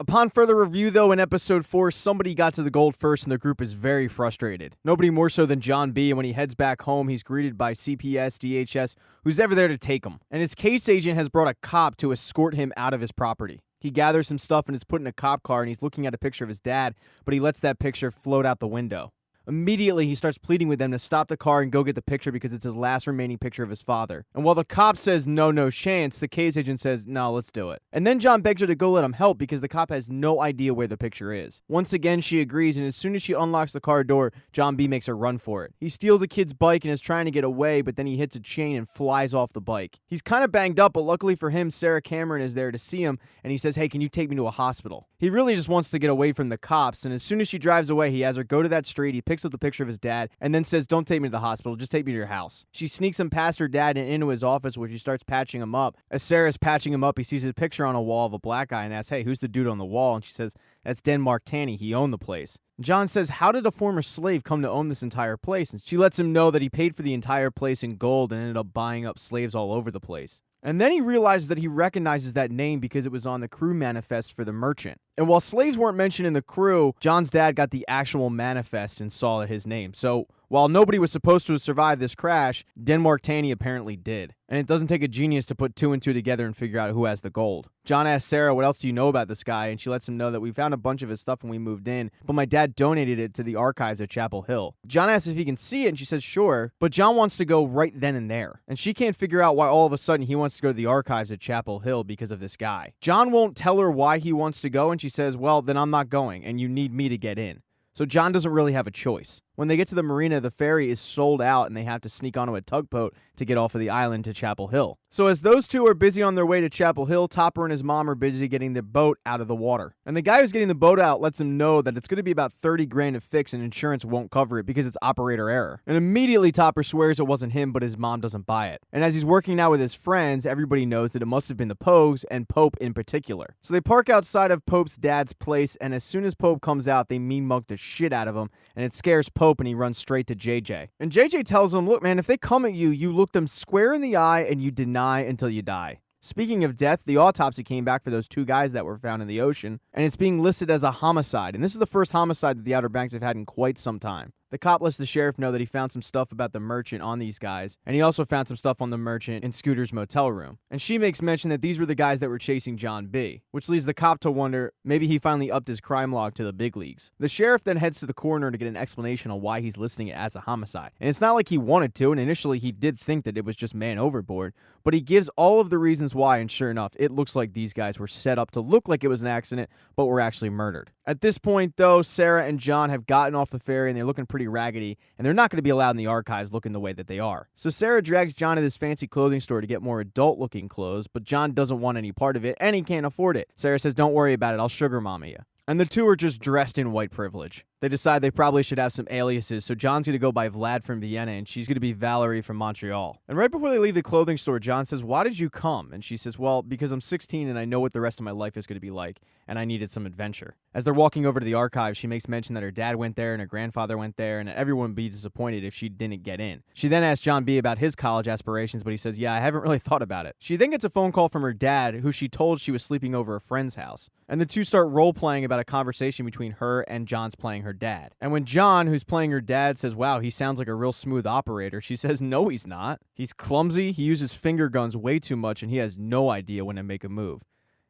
Upon further review, though, in episode 4, somebody got to the gold first and the group is very frustrated. Nobody more so than John B., and when he heads back home, he's greeted by CPS, DHS, who's ever there to take him. And his case agent has brought a cop to escort him out of his property. He gathers some stuff and is put in a cop car, and he's looking at a picture of his dad, but he lets that picture float out the window. Immediately, he starts pleading with them to stop the car and go get the picture because it's his last remaining picture of his father. And while the cop says no chance, the case agent says, no, let's do it. And then John begs her to go let him help because the cop has no idea where the picture is. Once again, she agrees, and as soon as she unlocks the car door, John B. makes her run for it. He steals a kid's bike and is trying to get away, but then he hits a chain and flies off the bike. He's kind of banged up, but luckily for him, Sarah Cameron is there to see him, and he says, hey, can you take me to a hospital? He really just wants to get away from the cops, and as soon as she drives away, he has her go to that street, he picks up the picture of his dad, and then says, don't take me to the hospital, just take me to your house. She sneaks him past her dad and into his office where she starts patching him up. As Sarah's patching him up, he sees his picture on a wall of a black guy and asks, hey, who's the dude on the wall? And she says, that's Denmark Tanny, he owned the place. John says, how did a former slave come to own this entire place? And she lets him know that he paid for the entire place in gold and ended up buying up slaves all over the place. And then he realizes that he recognizes that name because it was on the crew manifest for the merchant. And while slaves weren't mentioned in the crew, John's dad got the actual manifest and saw his name. So while nobody was supposed to have survived this crash, Denmark Tanny apparently did. And it doesn't take a genius to put 2 and 2 together and figure out who has the gold. John asks Sarah, what else do you know about this guy? And she lets him know that we found a bunch of his stuff when we moved in, but my dad donated it to the archives at Chapel Hill. John asks if he can see it, and she says sure, but John wants to go right then and there. And she can't figure out why all of a sudden he wants to go to the archives at Chapel Hill because of this guy. John won't tell her why he wants to go, and she says, well, then I'm not going, and you need me to get in. So John doesn't really have a choice. When they get to the marina, the ferry is sold out and they have to sneak onto a tugboat to get off of the island to Chapel Hill. So as those two are busy on their way to Chapel Hill, Topper and his mom are busy getting the boat out of the water. And the guy who's getting the boat out lets him know that it's going to be about 30 grand to fix and insurance won't cover it because it's operator error. And immediately Topper swears it wasn't him, but his mom doesn't buy it. And as he's working now with his friends, everybody knows that it must have been the Pogues and Pope in particular. So they park outside of Pope's dad's place, and as soon as Pope comes out, they mean mug the shit out of him, and it scares Pope and he runs straight to JJ. And JJ tells him, look man, if they come at you, you look them square in the eye and you deny until you die. Speaking of death, the autopsy came back for those 2 guys that were found in the ocean, and it's being listed as a homicide. And this is the first homicide that the Outer Banks have had in quite some time. The cop lets the sheriff know that he found some stuff about the merchant on these guys, and he also found some stuff on the merchant in Scooter's motel room. And she makes mention that these were the guys that were chasing John B., which leads the cop to wonder, maybe he finally upped his crime log to the big leagues. The sheriff then heads to the coroner to get an explanation on why he's listing it as a homicide. And it's not like he wanted to, and initially he did think that it was just man overboard, but he gives all of the reasons why, and sure enough, it looks like these guys were set up to look like it was an accident, but were actually murdered. At this point, though, Sarah and John have gotten off the ferry and they're looking pretty raggedy, and they're not going to be allowed in the archives looking the way that they are. So Sarah drags John to this fancy clothing store to get more adult-looking clothes, but John doesn't want any part of it, and he can't afford it. Sarah says, don't worry about it, I'll sugar mama you. And the two are just dressed in white privilege. They decide they probably should have some aliases, so John's going to go by Vlad from Vienna, and she's going to be Valerie from Montreal. And right before they leave the clothing store, John says, why did you come? And she says, well, because I'm 16 and I know what the rest of my life is going to be like, and I needed some adventure. As they're walking over to the archives, she makes mention that her dad went there and her grandfather went there, and everyone would be disappointed if she didn't get in. She then asks John B. about his college aspirations, but he says, yeah, I haven't really thought about it. She then gets a phone call from her dad, who she told she was sleeping over a friend's house. And the two start role-playing about a conversation between her and John's playing her dad. And when John, who's playing her dad, says, wow, he sounds like a real smooth operator, she says, no, he's not. He's clumsy, he uses finger guns way too much, and he has no idea when to make a move.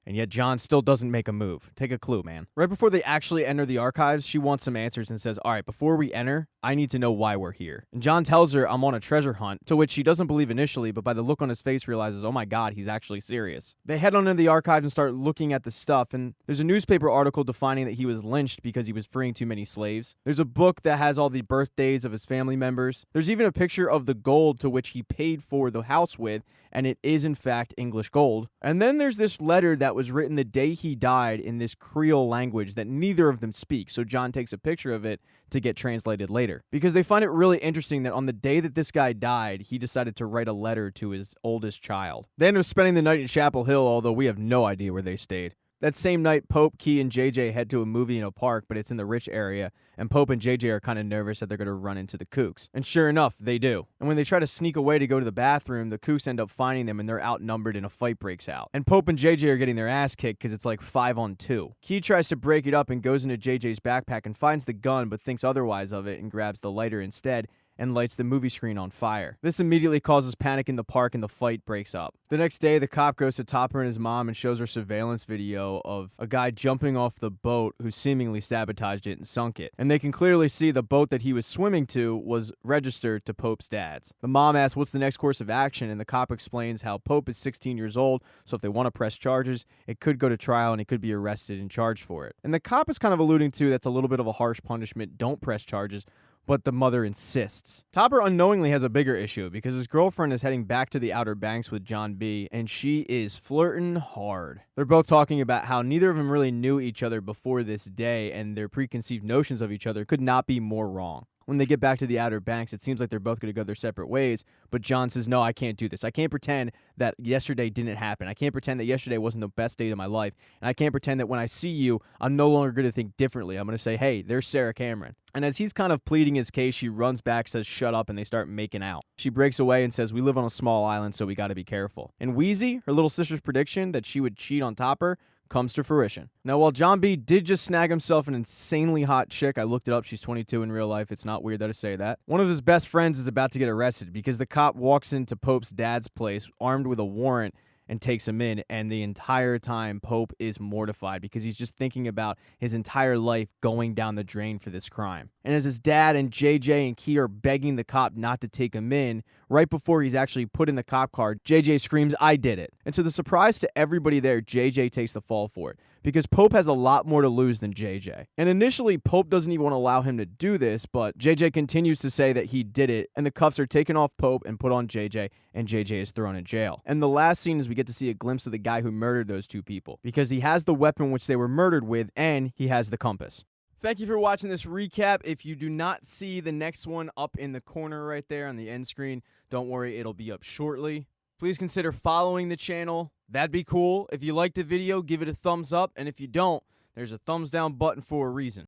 And yet John still doesn't make a move. Take a clue, man. Right before they actually enter the archives, she wants some answers and says, all right, before we enter, I need to know why we're here. And John tells her, I'm on a treasure hunt, to which she doesn't believe initially, but by the look on his face realizes, oh my god, he's actually serious. They head on into the archives and start looking at the stuff, and there's a newspaper article defining that he was lynched because he was freeing too many slaves. There's a book that has all the birthdays of his family members. There's even a picture of the gold to which he paid for the house with, and it is in fact English gold. And then there's this letter that was written the day he died in this Creole language that neither of them speak, so John takes a picture of it to get translated later. Because they find it really interesting that on the day that this guy died, he decided to write a letter to his oldest child. They end up spending the night in Chapel Hill, although we have no idea where they stayed. That same night, Pope, Key, and JJ head to a movie in a park, but it's in the rich area, and Pope and JJ are kind of nervous that they're going to run into the kooks. And sure enough, they do. And when they try to sneak away to go to the bathroom, the kooks end up finding them, and they're outnumbered and a fight breaks out. And Pope and JJ are getting their ass kicked because it's like 5-on-2. Key tries to break it up and goes into JJ's backpack and finds the gun, but thinks otherwise of it and grabs the lighter instead and lights the movie screen on fire. This immediately causes panic in the park and the fight breaks up. The next day, the cop goes to Topper and his mom and shows her surveillance video of a guy jumping off the boat who seemingly sabotaged it and sunk it. And they can clearly see the boat that he was swimming to was registered to Pope's dad's. The mom asks what's the next course of action, and the cop explains how Pope is 16 years old, so if they want to press charges, it could go to trial and he could be arrested and charged for it. And the cop is kind of alluding to that's a little bit of a harsh punishment, don't press charges, but the mother insists. Topper unknowingly has a bigger issue because his girlfriend is heading back to the Outer Banks with John B, and she is flirting hard. They're both talking about how neither of them really knew each other before this day, and their preconceived notions of each other could not be more wrong. When they get back to the Outer Banks, it seems like they're both going to go their separate ways, but John says, no, I can't do this. I can't pretend that yesterday didn't happen. I can't pretend that yesterday wasn't the best day of my life, and I can't pretend that when I see you, I'm no longer going to think differently. I'm going to say, hey, there's Sarah Cameron. And as he's kind of pleading his case, she runs back, says, shut up, and they start making out. She breaks away and says, we live on a small island, so we got to be careful. And Wheezy, her little sister's prediction that she would cheat on Topper, comes to fruition. Now, while John B did just snag himself an insanely hot chick, I looked it up, she's 22 in real life, it's not weird that I say that, one of his best friends is about to get arrested because the cop walks into Pope's dad's place armed with a warrant and takes him in, and the entire time Pope is mortified because he's just thinking about his entire life going down the drain for this crime. And as his dad and JJ and Key are begging the cop not to take him in, right before he's actually put in the cop car, JJ screams, I did it. And to the surprise to everybody there, JJ takes the fall for it because Pope has a lot more to lose than JJ. And initially, Pope doesn't even want to allow him to do this, but JJ continues to say that he did it, and the cuffs are taken off Pope and put on JJ, and JJ is thrown in jail. And the last scene is we get to see a glimpse of the guy who murdered those two people because he has the weapon which they were murdered with, and he has the compass. Thank you for watching this recap. If you do not see the next one up in the corner right there on the end screen, don't worry, it'll be up shortly. Please consider following the channel. That'd be cool. If you liked the video, give it a thumbs up. And if you don't, there's a thumbs down button for a reason.